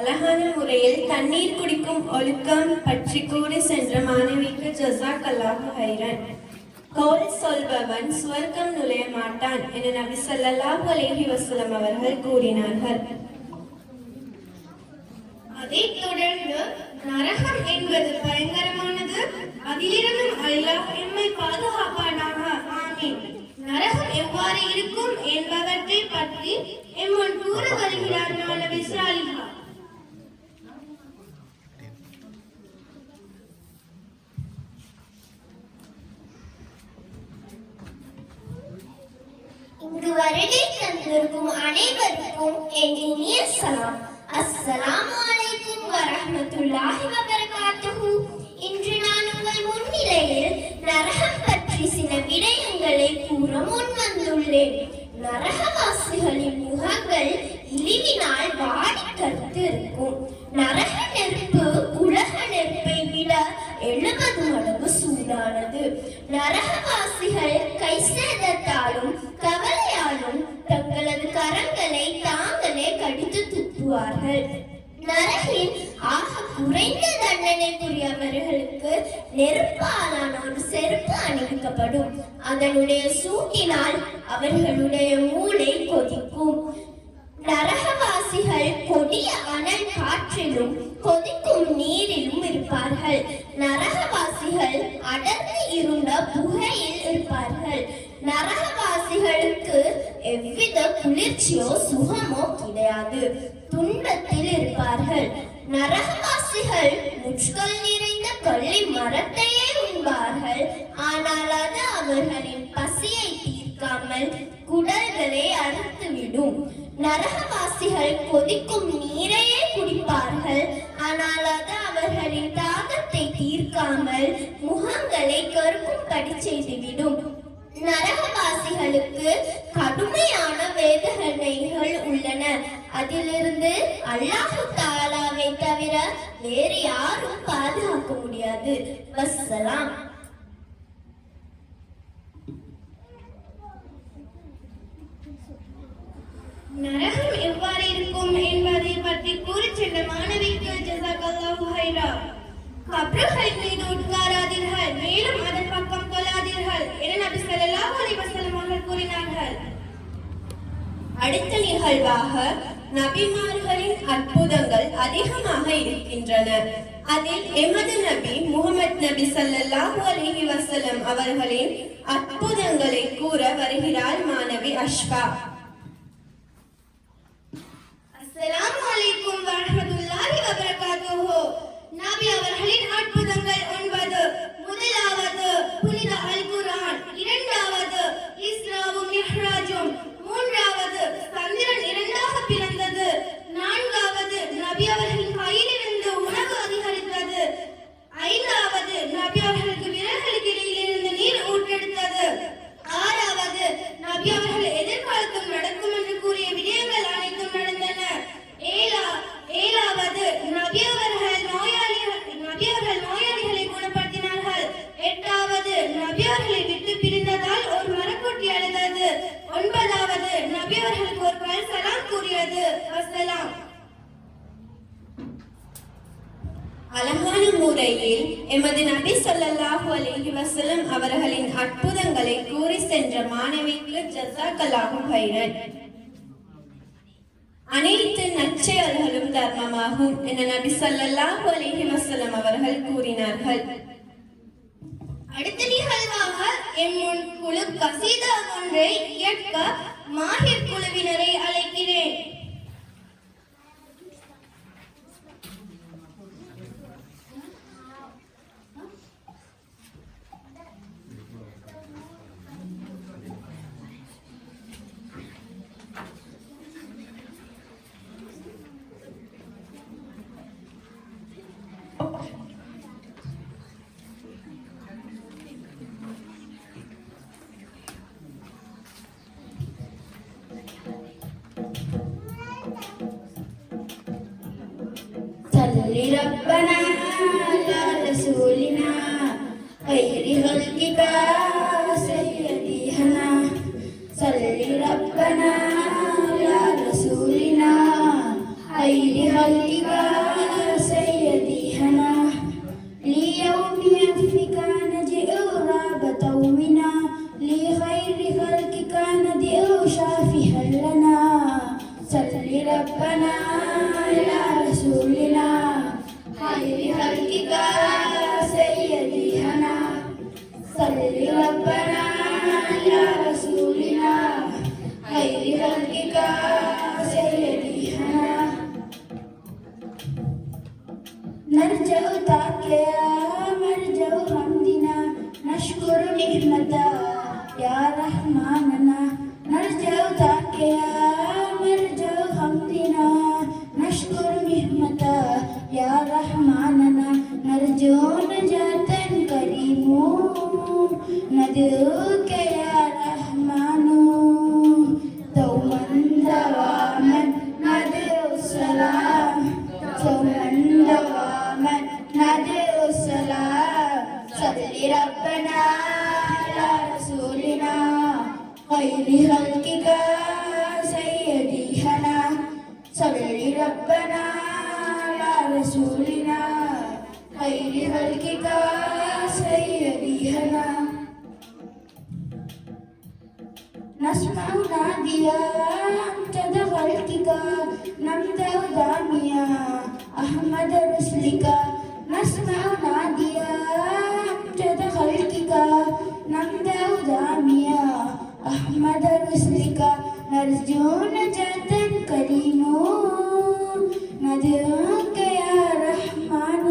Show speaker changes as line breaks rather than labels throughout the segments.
அழகான முறையில் தண்ணீர் குடிக்கும் ஒழுக்கம் பற்றி கூறி சென்ற மாணவிக்கு ஜஸாக்கல்லாஹு ஹைரன். கௌல் சொல்பவன் சுவர்க்கம் நுழைய மாட்டான் என நபி ஸல்லல்லாஹு அலைஹி வஸல்லம் அவர்கள் கூறினார்கள். அதைத் தொடர்ந்து நரகம் என்பது பயங்கரமானது, அதிலிருந்தும் அல்லாஹ் எம்மை பாதுகாப்பானாக, ஆமீன். நரகம் எவ்வாறு இருக்கும் என்பவற்றை பற்றி எம்முன் கூற வருகிறார் மாணவி சாலிஹா.
இங்கு வருகை தந்திருக்கும் அனைவருக்கும் என் இனிய சலாம். அஸ்ஸலாமு அலைக்கும் வரஹ்மத்துல்லாஹி வபரகாத்துஹு. இன்று நான் உங்கள் முன்னிலையில் நரகம் பற்றி சில விடயங்களை கூற முன்வந்துள்ளேன். நரகவாசிகளின் முகங்கள் இழிவினால் வாடி கருத்து இருக்கும். நரக நெருப்பு உலக நெருப்பை விட 70 மடங்கு சூடானது. நரகவாசிகள் கை சேதத்தாலும் கவலையாலும் தங்களது கரங்களை தாங்களே கடித்து துப்புவார்கள். நரகின் ஆக குறைந்த தண்டனைக்குரியவர்களுக்கு நெருப்பாலான ஒரு செருப்பு அணிவிக்கப்படும். அதனுடைய சூட்டினால் அவர்களுடைய மூளை கொதிக்கும். நரகவாசிகள் கொடிய அனல் காற்றிலும் கொதிக்கும் நீரிலும் இருப்பார்கள். நரகவாசிகள் அடர்ந்து இருண்ட புகையில் இருப்பார்கள். நரகவாசிகளுக்கு எவ்வித குளிர்ச்சியோ சுகமோ கிடையாது. துன்பத்தில் இருப்பார்கள். நரகவாசிகள் முட்கள் நிறைந்த கள்ளி மரத்தையே உண்பார்கள். ஆனால் அது அவர்களின் பசியை தீர்க்காமல் குடல்களை அறுத்துவிடும். நரகவாசிகள் கொதிக்கும் நீரையே குடிப்பார்கள். ஆனால் அது அவர்களின் தாகத்தை தீர்க்காமல் முகங்களை கருக்கும்படி செய்துவிடும். நரகவாசிகளுக்கு கடுமையான வேதனைகள் உள்ளன. அதிலிருந்து அல்லாஹ் தஆலாவை தவிர வேறு யாரும் பாதுகாக்க முடியாது. வஸ்ஸலாம்.
நரகம் எவ்வாறு இருக்கும் என்பதை பற்றி கூறி சென்ற மாணவிக்கு ஜஸாக்கல்லாஹு ஹைரா. கப்ருகள் மீது உட்காராதீர்கள், மேலும் அதன் பக்கம் தொழாதீர்கள் என நபி ஸல்லல்லாஹு அலைஹி வஸல்லம் அவர்கள் கூறினார்கள். அடுத்த நிகழ்வாக நபிமார்களின் அற்புதங்கள் அதிகமாக இருக்கின்றன. அதில் எமது நபி முஹம்மது நபி ஸல்லல்லாஹு அலைஹி வஸல்லம் அவர்களின் அற்புதங்களை கூற வருகிறார் மாணவி அஷ்பா. அஸ்ஸலாமு அலைக்கும் வரஹ்மத்துல்லாஹி வபரகாத்துஹு. நபி அவர்களின் அற்புதங்கள் 9. முதலாவது புனித அல் குர்ஆன், இரண்டாவது இஸ்ராவும் மிஹ்ராஜும், மூன்றாவது சந்திரன் இரண்டாக பிளந்தது, நான்காவது நபி அவர்களின் கையிலிருந்து உணவு அதிகரித்தது, ஐந்தாவது நபி அவர்களுக்கு விரல்களுக்கு இடையிலிருந்து நீர் ஊற்றெடுத்தது, ஆறாவது நபி அவர்கள் எதிர்காலத்தில் நடக்கும் என்று கூறிய விடயங்கள் அனைத்தும் நடந்தன, ஏழாவது நபி அவர்கள் நோயாளிகளை குணப்படுத்தினார்கள், எட்டாவது நபி அவர்களை விட்டு பிரிந்ததால் ஒரு மரக்குட்டி அழுதது, ஒன்பதாவது நபி அவர்களுக்கு ஒரு கல் சலாம் கூறியது. வஸ்ஸலாம். அழகான முறையில் எமது நபி ஸல்லல்லாஹு அலைஹி வஸல்லம் அவர்களின் அற்புதங்களை கூறி சென்ற மாணவிக்கு ஜஸாக்கல்லாஹு ஹைரன். அனைத்து நற்செயல்களும் தர்மமாகும் என நபி ஸல்லல்லாஹு அலைஹி வஸல்லம் அவர்கள் கூறினார்கள்.
அடுத்த நிகழ்வாக எம்முன் குழு கசீதா ஒன்றை இயக்க மாஹிர் குழுவினரை அழைக்கிறேன். صل ربنا على رسولنا خير خلقك سيدنا صل ربنا على رسولنا خير خلقك سيدنا ليوم يفك نجئ رابة ومنا لخير خلقك ندئ شافها لنا صل ربنا على رسولنا خير خلقك سيدنا صل ربنا على رسولنا خير خلقك سيدنا نرجعك يا مرجع حمدنا نشكر نعمتك يا رحماننا نرجعك يا مرجع حمدنا نشكر نعمتك يا رحماننا نرجو نجاة كريم ندعوك يا رحمن دوما دواما ندعو السلام دوما دواما ندعو السلام صل ربنا على رسولنا خير خلقك سيدنا صل ربنا على رسولنا خير خلقك سيدنا نسمع ناديا أمجد خلقك نمدح داميا أحمد رسلك نسمع ناديا أمجد خلقك نمدح داميا أحمد رسلك نرجو نجاة كريم ندعوك يا رحمن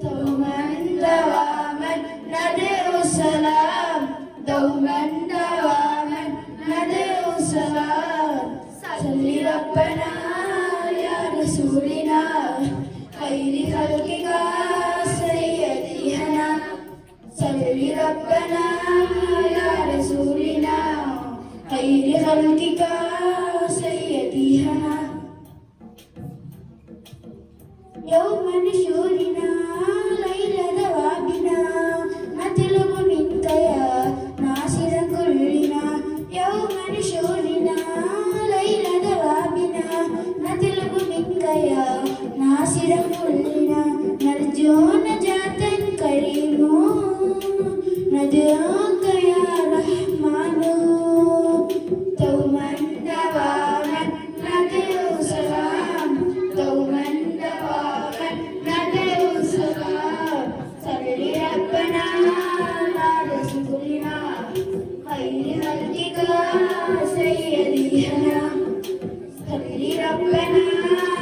دوما دواما ندعو السلام دوما دواما ندعو السلام صل ربنا يا رسولنا خير خلقك سيدنا صل ربنا يا رسولنا خير خلقك سيدنا يوم نشورنا ليل دوابنا نطلب منك يا ناصر كلنا يوم نشورنا ليل دوابنا نطلب منك يا ناصر كلنا نرجو نجاة كريم ندعوك يا رحمن دوما دواما ندعو سلام دوما دواما ندعو سلام صل ربنا على رسولنا خير خلقك سيدنا صل ربنا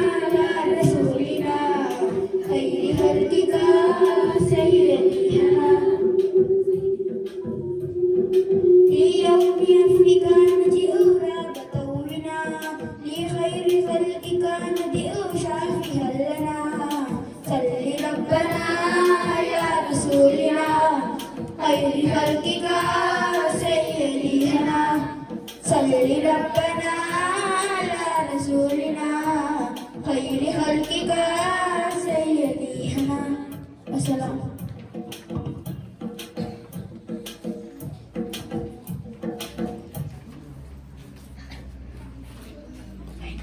على رسولنا خير خلقك سيدنا ليوم يفرق نجئ رابة ومنا لخير خلقك ندئ شافها لنا صل ربنا على رسولنا خير خلقك سيدنا صل ربنا على رسولنا خير خلقك سيدنا والسلام.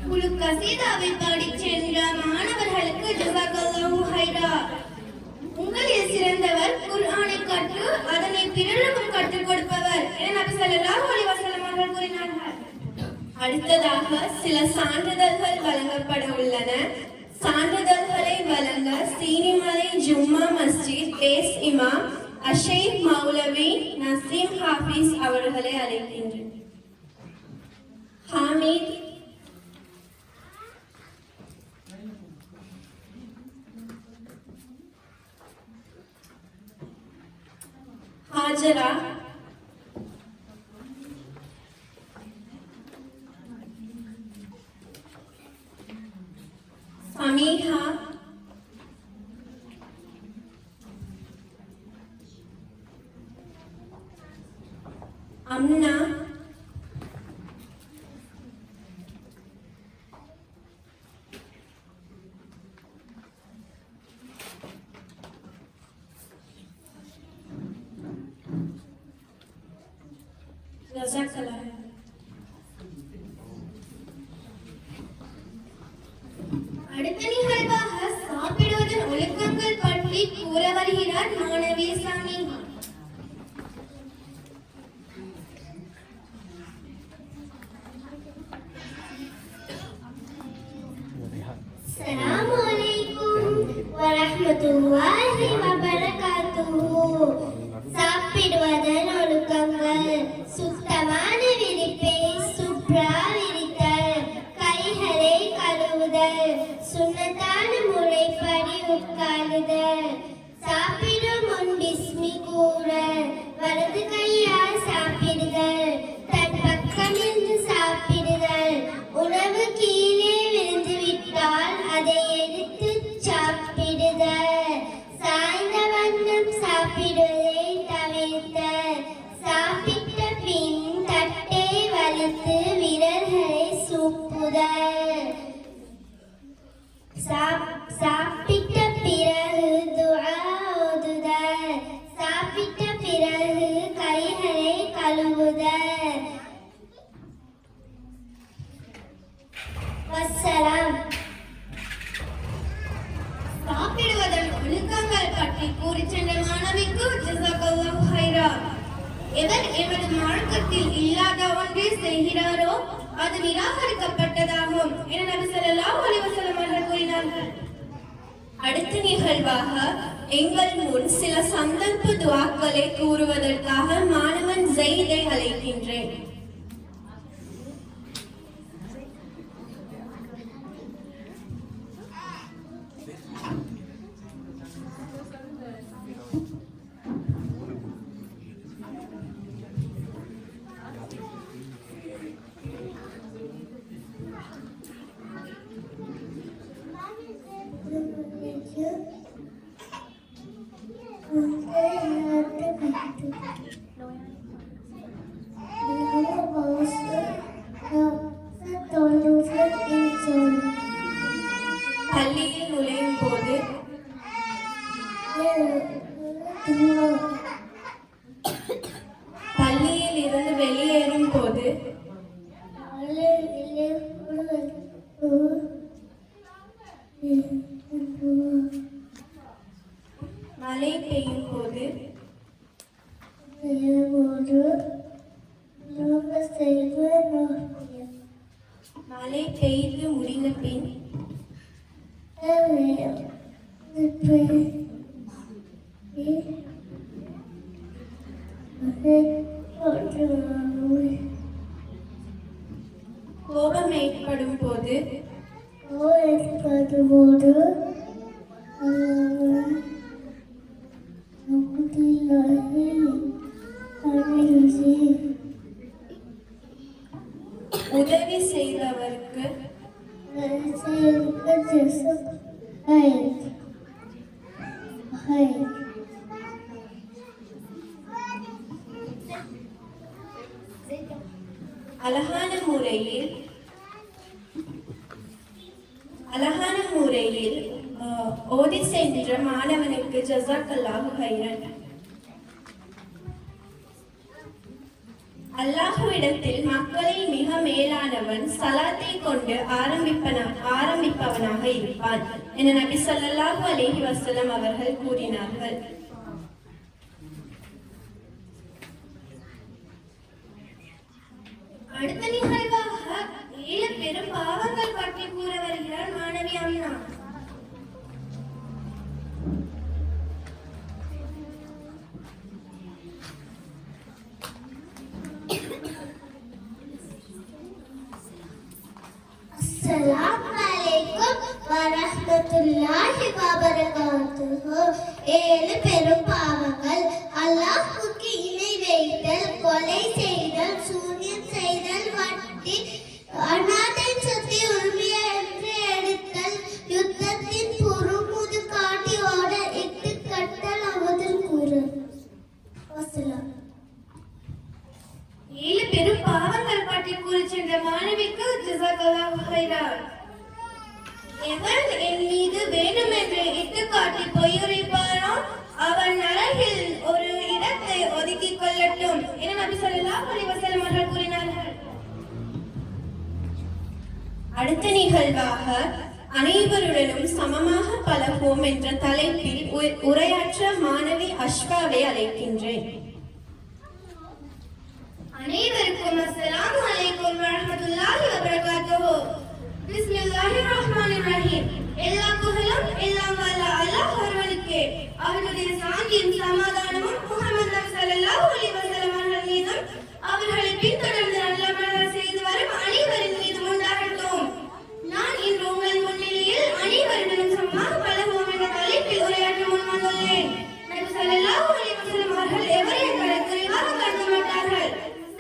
குழு கசீதாவை பாடிச் சென்ற மாணவர்களுக்கு ஜஸாக்கல்லாஹு ஹைரா. உங்களில் சிறந்தவர் குர்ஆனை கற்று அதனை பிறருக்கும் கற்றுக் கொடுப்பவர் என நபி ஸல்லல்லாஹு அலைஹி வஸல்லம் அவர்கள் கூறினார்கள். அடுத்ததாக சில சான்றிதழ்கள் வழங்கப்பட உள்ளன. சான்றிதழ்களை வழங்க சீனிமலை ஜும்மா மஸ்ஜித் பேஸ் இமாம்
அஷேக் மௌலவி நசீம் ஹாஃபிஸ் அவர்களை அழைக்கின்றேன். ஹாமித், ஹாஜரா, சமீஹா, அம்னா, ஜஸாக்கல்லாஹ்.
அடுத்த நிகழ்வாக சாப்பிடுவதன் ஒழுக்கங்கள் பற்றி கூற வருகிறார் மாணவி சமீஹா. அஸ்ஸலாமு அலைக்கும் வரஹ்மத்துல்லாஹி வபரகாத்துஹு. சாப்பிடுவதன் ஒழுக்கங்கள்: சுத்தமான விரிப்பை சுப்ரா விரித்தல், கைகளை கழுவுதல், சுன்னத்தான முறைப்படி உட்காருதல், சாப்பிடும் முன் பிஸ்மி கூறல், வலது கையால் சாப்பிடுதல், தன் பக்கமிருந்து சாப்பிடுதல், உணவு கீழே விழுந்து விட்டால் அதை எடுத்து சாப்பிடுதல், சாய்ந்த வண்ணம் சாப்பிடுவதை தவிர்த்தல், சாப்பிட்ட பின் தட்டை வலித்து விரல்களை சூப்புதல், சாப்பிட்ட பிறகு துஆ ஓதுதல், சாப்பிட்ட பிறகு கைகளை கழுவுதல். வஸ்ஸலாம். சாப்பிடுவதன் ஒழுக்கங்கள் பற்றி கூறி சென்ற மாணவிக்கு ஜஸாக்கல்லாஹு ஹைரா. எவர் எமது மார்க்கத்தில் இல்லாத ஒன்றை செய்கிறாரோ அது நிராகரிக்கப்பட்டதாகும் என நபி ஸல்லல்லாஹு அலைஹி வஸல்லம் அவர்கள் கூறினார்கள்.
அடுத்த நிகழ்வாக எங்கள் முன் சில சந்தர்ப்ப துஆக்களை கூறுவதற்காக மாணவன் ஜெயிதை அழைக்கின்றேன். பள்ளியில் நுழையும் போது, பள்ளியில் இருந்து வெளியேறும் போது, மழை பெய்யும் போது, மழை பெய்து முடிந்த பின், கோபம் ஏற்படும் போது, உதவி செய்தவருக்கு அழகான முறையில் ஓதி சென்ற மாணவனுக்கு ஜஸாக்கல்லாஹு ஹைரன். அல்லாஹ்விடத்தில் மக்களில் மிக மேலானவன் சலாத்தை கொண்டு ஆரம்பிப்பவனாக இருப்பான் என நபி ஸல்லல்லாஹு அலைஹி வஸல்லம் அவர்கள் கூறினார்கள்.
அடுத்த நிகழ்வாக 7 பெரும் பாவங்கள் பற்றி கூற வருகிறார் மாணவி அம்னா. Assalamualaikum warahmatullahi wabarakatuh. ஏழு பெரும் பாவங்கள் அல்லாஹ்வுக்கு இணை வைத்தல், கொலை செய்தல், சூனியம் செய்தல், வட்டி, அனாதை சொத்தை உரிமையற்று எடுத்தல், யுத்தத்தின் புறமுது காட்டி ஓட இட்டு கட்டல் அவதல் கூறல். வசலாம்.
ஏழு பெரும் பாவங்கள் பற்றி கூறி சென்ற மாணவிக்கு ஜஸாக்கல்லாஹு ஹைரா. எவன் என் மீது வேண்டுமென்று இட்டு காட்டி பொய்யுரைப்பானோ அவன் நரகில் ஒரு இடத்தை ஒதுக்கிக் கொள்ளட்டும் என நபி ஸல்லல்லாஹு அலைஹி வஸல்லம் அவர்கள் கூறினார்கள். அடுத்த நிகழ்வாக அனைவருடனும் சமமாக பழகுவோம் என்ற தலைப்பில் உரையாற்ற மாணவி அஷ்வாவை அழைக்கின்றேன்.
அனைவருக்கும் அஸ்ஸலாமு அலைக்கும் வரஹ்மத்துல்லாஹி வபரகாத்துஹு. பிஸ்மில்லாஹிர் ரஹ்மானிர் ரஹீம். எல்லா புகழும் எல்லாம் வல்ல அல்லாஹ் ஒருவனுக்கே. அவனுடைய சாந்தியும் சமாதானமும் முஹம்மது நபி ஸல்லல்லாஹு அலைஹி வஸல்லம் அவர்கள் மீதும் அவர்களை பின்தொடர்ந்து நல்லமல்கள் செய்து வரும் அனைவரின் மீதும் உண்டாகட்டும். நான் இன்று உங்கள் முன்னிலையில் அனைவருடனும் சமமாக பழகுவோம் என்ற தலைப்பில் உரையாற்ற முன்வந்துள்ளேன். நபி ஸல்லல்லாஹு அலைஹி வஸல்லம் அவர்கள் எவரையும் குறைவாக கருத மாட்டார்கள்.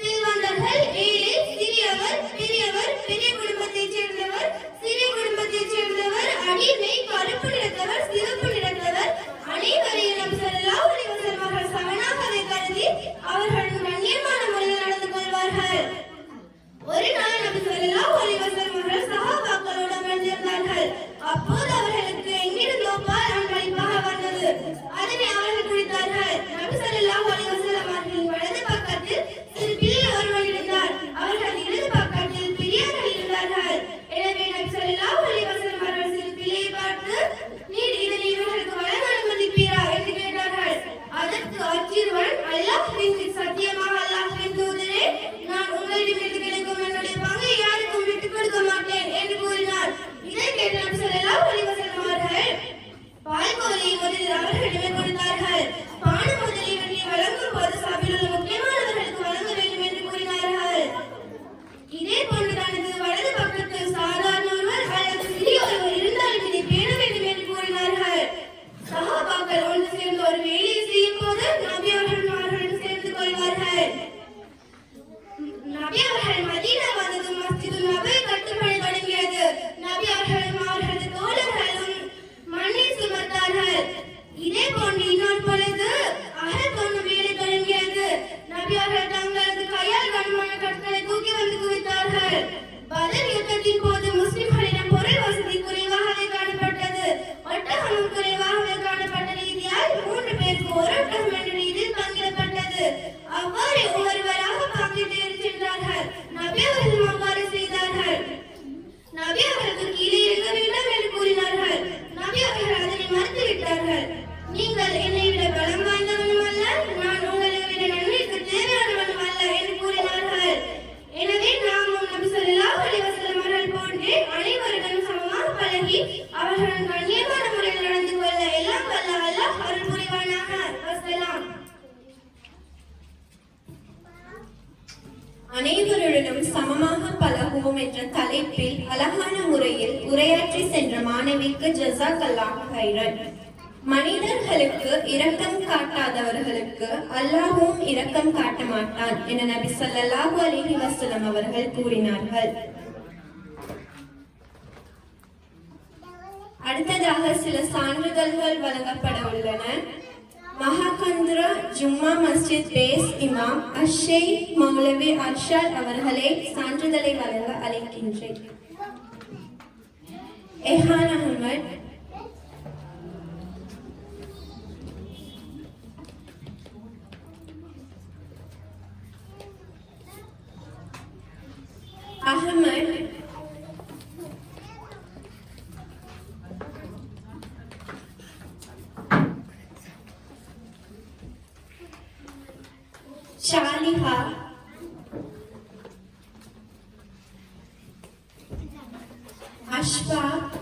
செல்வந்தர்கள், ஏழை, சிறியவர், பெரியவர், பெரிய குடும்பத்தைச் சேர்ந்தவர், சிறிய குடும்பத்தைச் சேர்ந்தவர், அடிமை, கருப்பு நிறத்தவர், சிவப்பு நிறத்தவர், அனைவரையும் நபி ஸல்லல்லாஹு அலைஹி வஸல்லம் அவர்கள் சமனாகவே கருதி அவர்களுடன் கண்ணியமான முறையில் நடந்து கொள்வார்கள். ஒரு நாள் நபி ஸல்லல்லாஹு அலைஹி வஸல்லம் அவர்கள் சஹாபாக்களோடு அமர்ந்திருந்தார்கள். அப்போது அவர்களுக்கு எங்கிருந்தோ பால் அன்பளிப்பாக வந்தது. அதனை அவர்கள் குடித்தார்கள். நபி ஸல்லல்லாஹு அலைஹி வஸல்லம் அவர்களின் வலது பக்கத்தில் சிறு பிள்ளை ஒருவன் இருந்தார். அவர்கள் இடது பக்கத்தில் பெரியவர்கள் இருந்தார்கள். எனவே நபி ஸல்லல்லாஹு அலைஹி வஸல்லம் அவர்கள் சிறு பிள்ளையை பார்த்து, நீர் இதனை இவர்களுக்கு வழங்க அனுமதிப்பீரா என்று கேட்டார்கள். அதற்கு அச்சிறுவன், அல்லாஹ்வின் சத்தியமாக அல்லாஹ்வின் தூதரே, நான் உங்களிடமிருந்து கிடைக்கும் என்னுடைய பங்கை யாருக்கும் விட்டுக் கொடுக்க மாட்டேன் என்று கூறினார். இதை கேட்ட நபி ஸல்லல்லாஹு அலைஹி வஸல்லம் அவர்கள் பால்கோலை முதலில் அவர்களிடமே கொடுத்தார்கள். பான முதலியவற்றை வழங்கும் போது சபையில் உள்ள முக்கியமானவர்களுக்கு வழங்க வேண்டும் என்று கூறினார்கள். இதே போன்று தனது வலது பக்கத்தில் சாதாரண ஒருவர் அல்லது சிறிய ஒருவர் இருந்தாலும் இதை பேண வேண்டும் என்று கூறினார்கள். சஹாபாக்கள் ஒன்று சேர்ந்து ஒரு வேலையை செய்யும் போது நபி அவர்களுடன் சேர்ந்து கொள்வார்கள். நபி அவர்கள் மதீனா வந்ததும் மஸ்ஜிதுல் நபவி கட்டுப்பணி தொடங்கியது. நபி அவர்களும் அவர்களது தோழர்களும் மண்ணை சுமத்தார்கள். இதே போன்று இன்னொரு பொழுது அகல் கொண்டு வேலை தொடங்கியது. நபி அவர்கள் தங்களது கையால் கனமான கற்களை தூக்கி வந்து குவித்தார்கள். பதர் யுத்தத்தின் போது முஸ்லிம்களிடம் பொருள் வசதி குறைவாகவே காணப்பட்டது. ஒட்டகமும் குறைவாகவே காணப்பட்ட ரீதியால் 3 பேருக்கு ஒரு ஒட்டகம் என்ற ரீதியில் பங்கிடப்பட்டது. அவ்வாறு ஒவ்வொருவராக பங்கிட்டு சென்றார்கள். நபி அவர்களும் அவ்வாறு செய்தார்கள். நபி அவர்களுக்கு கீழே இருக்க வேண்டும் என்று கூறினார்கள். நபி அவர்கள் அதனை மறுத்துவிட்டார்கள். நீங்கள் என்னை விட பலம் வாய்ந்தவனும் அல்ல, நான் உங்களை விட நன்மைக்கு தேவையானவனும் அல்ல என்று கூறினார்கள். எனவே நாமும் நபி ஸல்லல்லாஹு அலைஹி வஸல்லம் அவர்கள் போன்றே அனைவருடனும் சமமாக பழகி அவர்களுடன் கண்ணியமான முறையில் நடந்து கொள்ள எல்லாம் வல்ல அல்லாஹ் அருள் புரிவானாக. வஸ்ஸலாம்.
அனைவருடனும் சமமாக பழகுவோம் என்ற தலைப்பில் அழகான முறையில் உரையாற்றி சென்ற மாணவிக்கு ஜஸாக்கல்லாஹு ஹைரன். மனிதர்களுக்கு இரக்கம் காட்டாதவர்களுக்கு அல்லாஹ்வும் இரக்கம் காட்ட மாட்டான் என நபி ஸல்லல்லாஹு அலைஹி வஸல்லம் அவர்கள் கூறினார்கள். அடுத்ததாக சில சான்றிதழ்கள் வழங்கப்பட உள்ளன. மஹாகந்திரா ஜும்மா மஸ்ஜித் பேஸ் இமாம் அஷேக் மௌலவி அர்ஷாத் அவர்களை சான்றிதழை வழங்க அழைக்கின்றேன். எஹான் அஹ்மத், அஹ்மத், ஷாலிஹா, அஷ்ஃபாக்,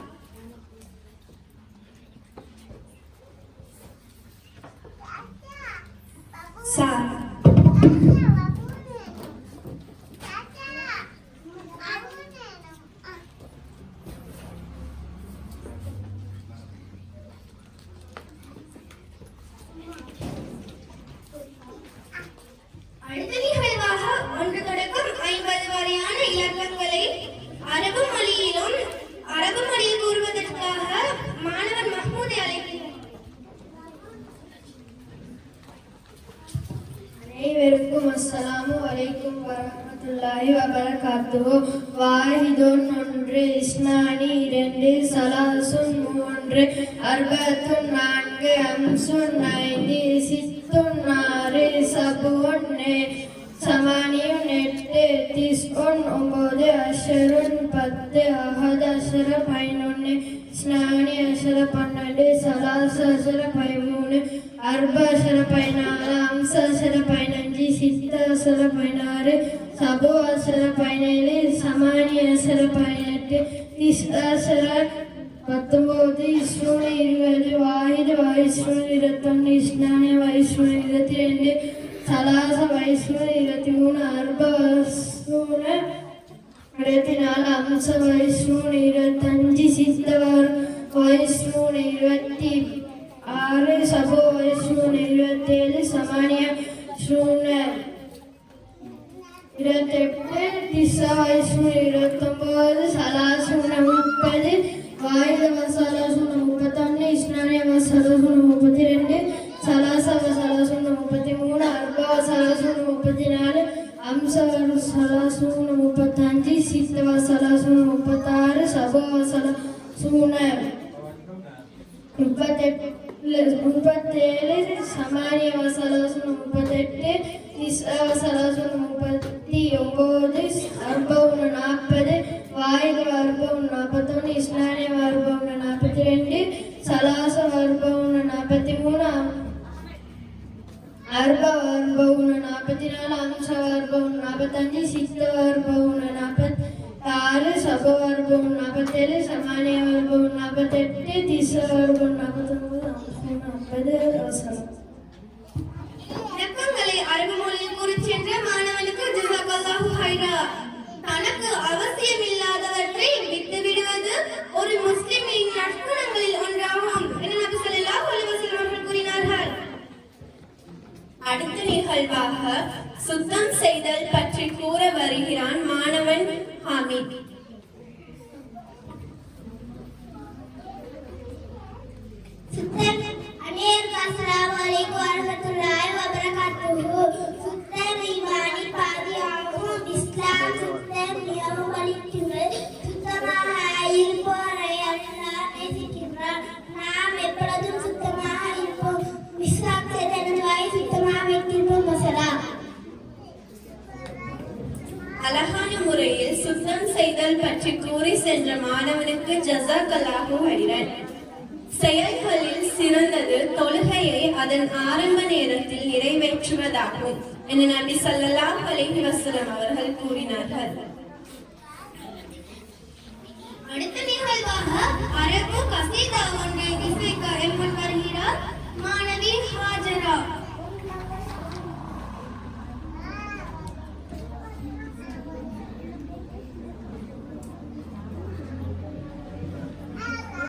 சாரா.
அனைவருக்கும் அஸ்ஸலாமு அலைக்கும் வரஹ்மத்துல்லாஹி வபரகாத்துஹு. வாஹிதுன் ஒன்று, இஸ்னானி இரண்டு, சலாசுன் மூன்று, அர்பத்துன் நான்கு, அம்சுன் ஐந்து, சித்துன் ஆறு, சபுன் சமானியுன் எட்டு, திஸ்உன் ஒன்பது, அஷருன் பத்து, அஹத் அஷர பதினொன்று, இஸ்னானி அஷர பன்னெண்டு, சலாச அஷர பதிமூணு, அர்ப அஷர பதினாலு, அம்ச அஷர பதினஞ்சு, சித்த அஷர பதினாறு, சபு அஷர பதினேழு, சமானி அஷர பதினெட்டு, திஸ் அஷர 19, இஸ்ரூன் 20, வாஹித் வைஸ்ரூன் 21, இஸ்னானி வைஸ்ரூன் 22, சலாச வைஸ்ரூன் 23, அர்ப வைஸ்ரூன் 24, அம்ச வைஸ்ரூன் 25, சித்த வைஸ்ரூன் 26, சபு வைஸ்ரூன் 27, சமானிய வைஸ்ரூன் 28, திஸ்ஸா வைஸ்ரூன் 29, சலாசூன் 30, வாயித மசாலாசூன் 31, இஸ்னானிய மசாலாசூன் 32, சலாச மசாலாசூன் 33, அர்பா சலாசூன் 34, அம்ச சலாசூன் 35, சித்த சலாசூன் 36, சபா சலாசூன் 37, சமானிய சலாசூன் 38, திஸ்ஸா சலாசூன் 39, அர்பவுன் 40, வாயித அர்பவுன் 41, இஸ்னானிய அர்பவுன் 42, சலாச அர்பவுன் 43, அர்ப அர்பவுன் 44, அம்ச அர்பவுன் 45, சித்த அர்பவுன் 46, சப அர்பவுன் 47, சமானிய அர்பவுன் 48, திஸ்ஸ அர்பவுன் 49, அம்சூன் 50. வசனம்.
விளக்கங்களை அரபு மொழியில் கூறிச்சென்ற மாணவனுக்கு ஜஸாக்கல்லாஹு ஹைரா. தனக்கு அவசியமில்லாதவற்றை விட்டு விடுவது ஒரு முஸ்லிமின் நற்குணங்களில் ஒன்றாகும் என நபி ஸல்லல்லாஹு அலைஹி வஸல்லம் அவர்கள் கூறினார்கள்.
அடுத்த நிகழ்வாக சுத்தம் செய்தல் பற்றி கூற வருகிறான் மாணவன் ஹாமித்.
அனைவருக்கும் அஸ்ஸலாமு அலைக்கும் வரஹ்மத்துல்லாஹி வபரகாத்துஹு. சுத்தம் ஈமானின் பாதியாகும். இஸ்லாம் சுத்தம் மிகவும் வலிக்கின்றது. சுத்தமாக இருப்போரை அல்லாஹ் நேசிக்கின்றார். நாம் எப்பொழுதும் சுத்தமாக இருப்போம். இஸ்லாம் தனது வாயை சுத்தமாக வைத்திருப்போம். வசலாம்.
அழகான முறையில் சுத்தம் செய்தல் பற்றி கூறி சென்ற மாணவனுக்கு ஜஸாக்கல்லாஹு ஹைரன். செயல்களில் சிறந்தது தொழுகையை அதன் ஆரம்ப நேரத்தில் நிறைவேற்றுவதாகும் என நபி ஸல்லல்லாஹு அலைஹி வஸல்லம் அவர்கள் கூறினார்கள்.
அடுத்த நிகழ்வாக அரபு கசீதா ஒன்றை